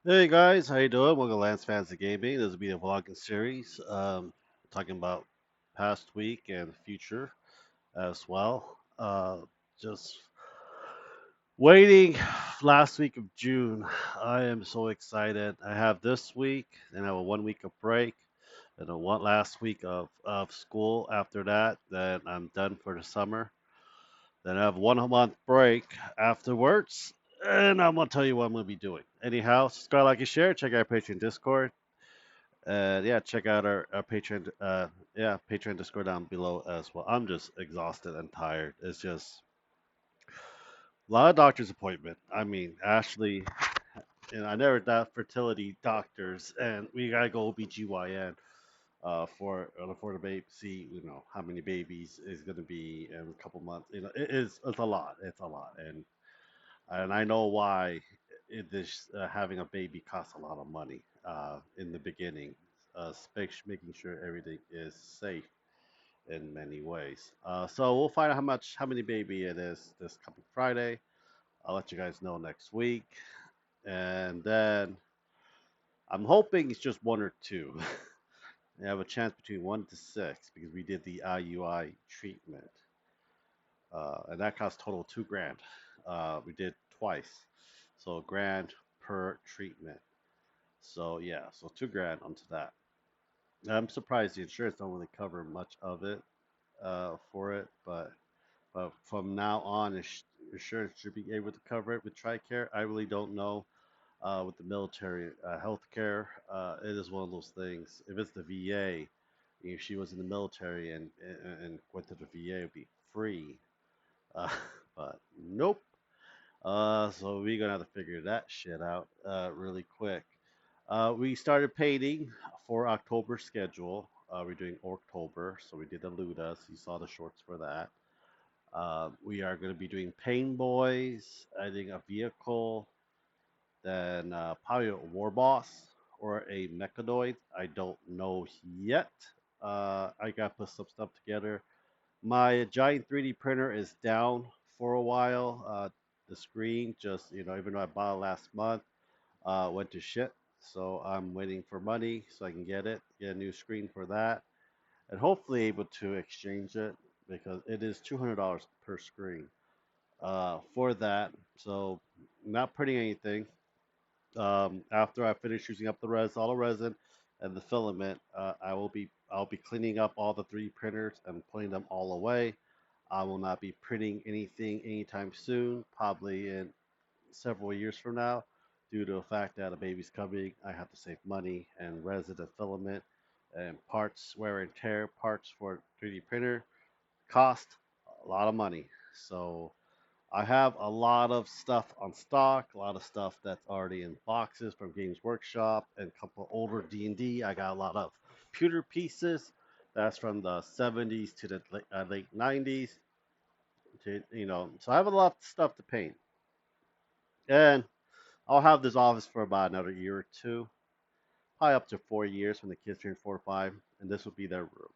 Hey guys, how you doing? Welcome to Lance Fantasy Gaming. This will be a vlogging series, talking about past week and future as well. Just waiting last week of June. I am so excited. I have this week, and I have a 1 week of break, and a one last week of school after that. Then I'm done for the summer. Then I have 1 month break afterwards, and I'm gonna tell you what I'm gonna be doing. Anyhow, subscribe, like, and share. Check out our Patreon Discord. Yeah, check out our Patreon. Yeah, Patreon Discord down below as well. I'm just exhausted and tired. It's just a lot of doctor's appointment. I mean, Ashley and I never thought fertility doctors, and we gotta go OBGYN for the baby. See, how many babies is gonna be in a couple months. It's a lot. It's a lot, and I know why this having a baby costs a lot of money in the beginning, making sure everything is safe in many ways. So we'll find out how many baby it is this coming Friday. I'll let you guys know next week, and then I'm hoping it's just one or two. You have a chance between 1 to 6 because we did the IUI treatment, and that cost total 2 grand. We did twice, so grand per treatment. So yeah, so 2 grand onto that. I'm surprised the insurance don't really cover much of it for it, but from now on, insurance should be able to cover it with TRICARE. I really don't know with the military healthcare. It is one of those things. If it's the VA, if she was in the military and went to the VA, it'd be free. Uh, but nope. So we're gonna have to figure that shit out really quick. We started painting for October schedule. We're doing October, so we did the Ludas. You saw the shorts for that. We are going to be doing Pain Boys, adding a vehicle, then probably a War Boss or a Mechanoid. I don't know yet. I got to put some stuff together. My giant 3D printer is down for a while. The screen just, even though I bought it last month, went to shit. So I'm waiting for money so I can get a new screen for that, and hopefully able to exchange it because it is $200 per screen for that. So not printing anything. After I finish using up all the resin and the filament, I'll be cleaning up all the 3D printers and putting them all away. I will not be printing anything anytime soon, probably in several years from now, due to the fact that a baby's coming. I have to save money and resin and filament and parts, wear and tear parts for 3D printer cost a lot of money. So I have a lot of stuff on stock, a lot of stuff that's already in boxes from Games Workshop, and a couple of older D&D. I got a lot of pewter pieces. That's from the 70s to the late 90s. So I have a lot of stuff to paint. And I'll have this office for about another year or two, probably up to 4 years when the kids turn 4 or 5, and this will be their room.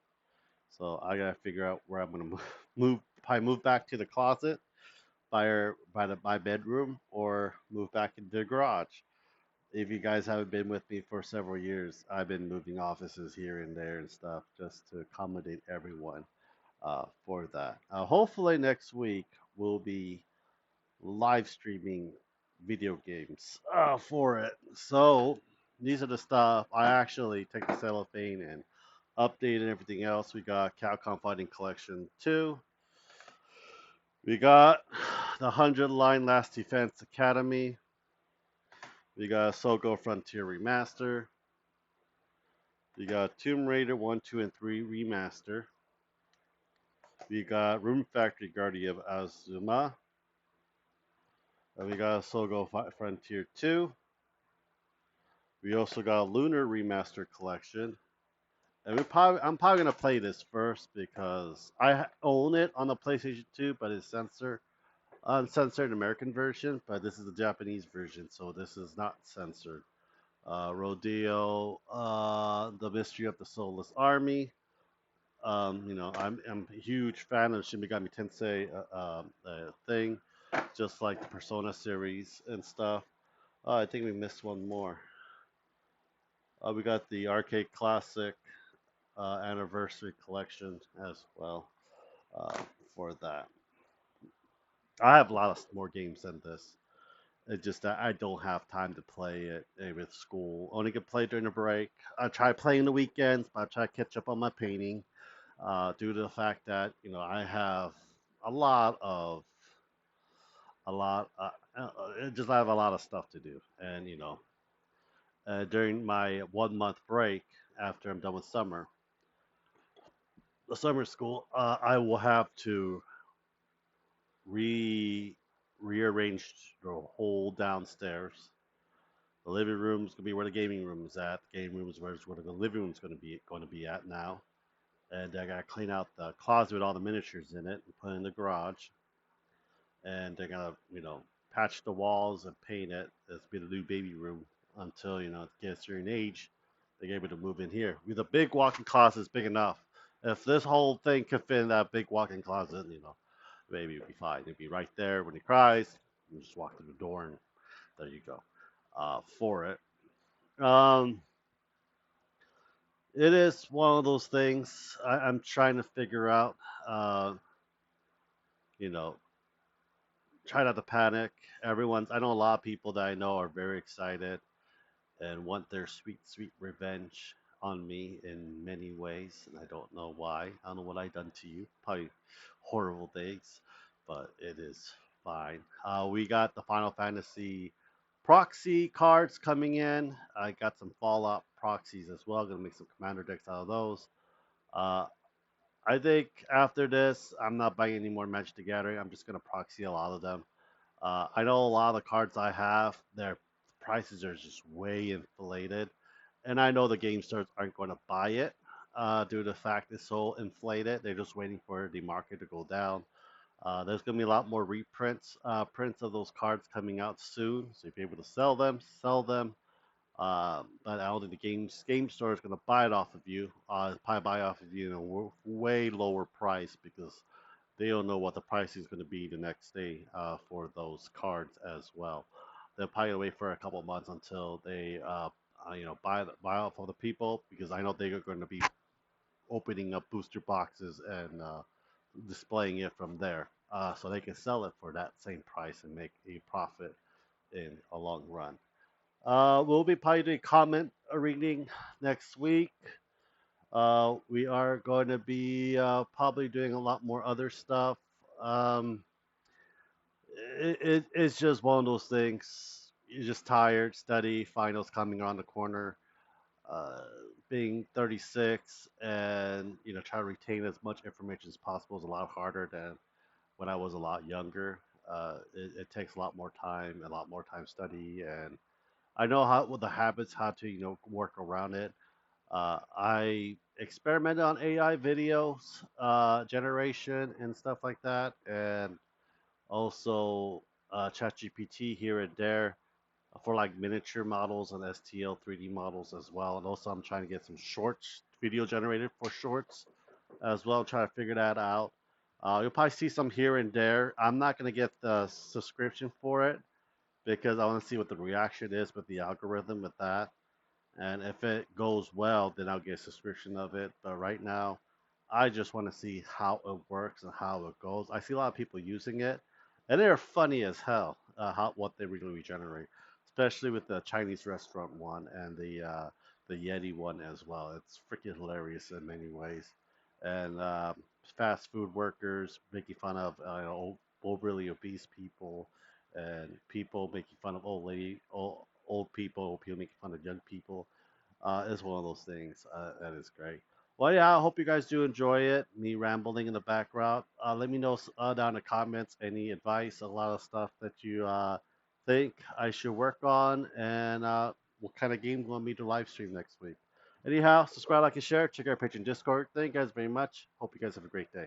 So I gotta figure out where I'm gonna probably move back to the closet by my bedroom, or move back into the garage. If you guys haven't been with me for several years, I've been moving offices here and there and stuff just to accommodate everyone for that. Hopefully next week we'll be live streaming video games for it. So these are the stuff I actually take the cellophane and update and everything else. We got Capcom Fighting Collection 2. We got the 100 Line Last Defense Academy. We got Sogo Frontier Remaster. We got Tomb Raider 1, 2, and 3 Remaster. We got Room Factory Guardian of Azuma. We got Sogo Frontier 2. We also got Lunar Remaster Collection. And I'm probably gonna play this first because I own it on the PlayStation 2, but it's uncensored American version. But this is the Japanese version, so this is not censored. Rodeo, The Mystery of the Soulless Army. I'm a huge fan of Shin Megami Tensei thing, just like the Persona series and stuff. Oh, I think we missed one more. We got the Arcade Classic Anniversary Collection as well uh, for that. I have a lot of more games than this. It's just that I don't have time to play it with school. Only can play during the break. I try playing the weekends, but I try to catch up on my painting due to the fact that I have a lot of a lot. Just I have a lot of stuff to do, and during my 1 month break after I'm done with the summer school, I will have to re rearrange the whole downstairs. The living room's gonna be where the gaming room is at. The gaming room is where the living room's gonna be at now. And I gotta clean out the closet with all the miniatures in it and put it in the garage. And they're gonna patch the walls and paint it. It's be the new baby room until it gets a certain age. They're able to move in here. With a big walk-in closet is big enough. If this whole thing could fit in that big walk-in closet, baby would be fine. It'd be right there when he cries. You just walk through the door and there you go. For it. Um, it is one of those things I'm trying to figure out. Uh, you know, try not to panic. I know a lot of people that I know are very excited and want their sweet, sweet revenge on me in many ways, and I don't know why. I don't know what I've done to you. Probably horrible things, but it is fine. We got the Final Fantasy proxy cards coming in. I got some Fallout proxies as well. Gonna make some commander decks out of those. Uh, I think after this, I'm not buying any more Magic the Gathering. I'm just gonna proxy a lot of them. I know a lot of the cards I have, their prices are just way inflated, and I know the game stores aren't going to buy it due to the fact it's so inflated. They're just waiting for the market to go down. There's going to be a lot more reprints, prints of those cards coming out soon. So if you're able to sell them, sell them. But I don't think the game store is going to buy it off of you. Probably buy off of you at a way lower price because they don't know what the price is going to be the next day for those cards as well. They'll probably wait for a couple of months until they buy off of the people because I know they're going to be opening up booster boxes and displaying it from there, so they can sell it for that same price and make a profit in a long run. We'll be probably doing comment reading next week. We are going to be probably doing a lot more other stuff. Um, it's just one of those things. You're just tired, study, finals coming around the corner. Uh, Being 36 and try to retain as much information as possible is a lot harder than when I was a lot younger. It takes a lot more time study, and I know how with the habits how to work around it. I experimented on AI videos generation and stuff like that, and also ChatGPT here and there for like miniature models and STL 3D models as well. And also, I'm trying to get some shorts video generated for shorts as well. Trying to figure that out. You'll probably see some here and there. I'm not gonna get the subscription for it because I want to see what the reaction is with the algorithm with that. And if it goes well, then I'll get a subscription of it. But right now, I just want to see how it works and how it goes. I see a lot of people using it, and they're funny as hell. How what they really regenerate, especially with the Chinese restaurant one and the Yeti one as well. It's freaking hilarious in many ways. And fast food workers making fun of overly obese people, and people making fun of old people, people making fun of young people. It's one of those things that is great. Well, yeah, I hope you guys do enjoy it. Me rambling in the background. Let me know down in the comments any advice, a lot of stuff that you think I should work on, and what kind of game you want me to live stream next week. Anyhow, subscribe, like, and share. Check out our Patreon Discord. Thank you guys very much. Hope you guys have a great day.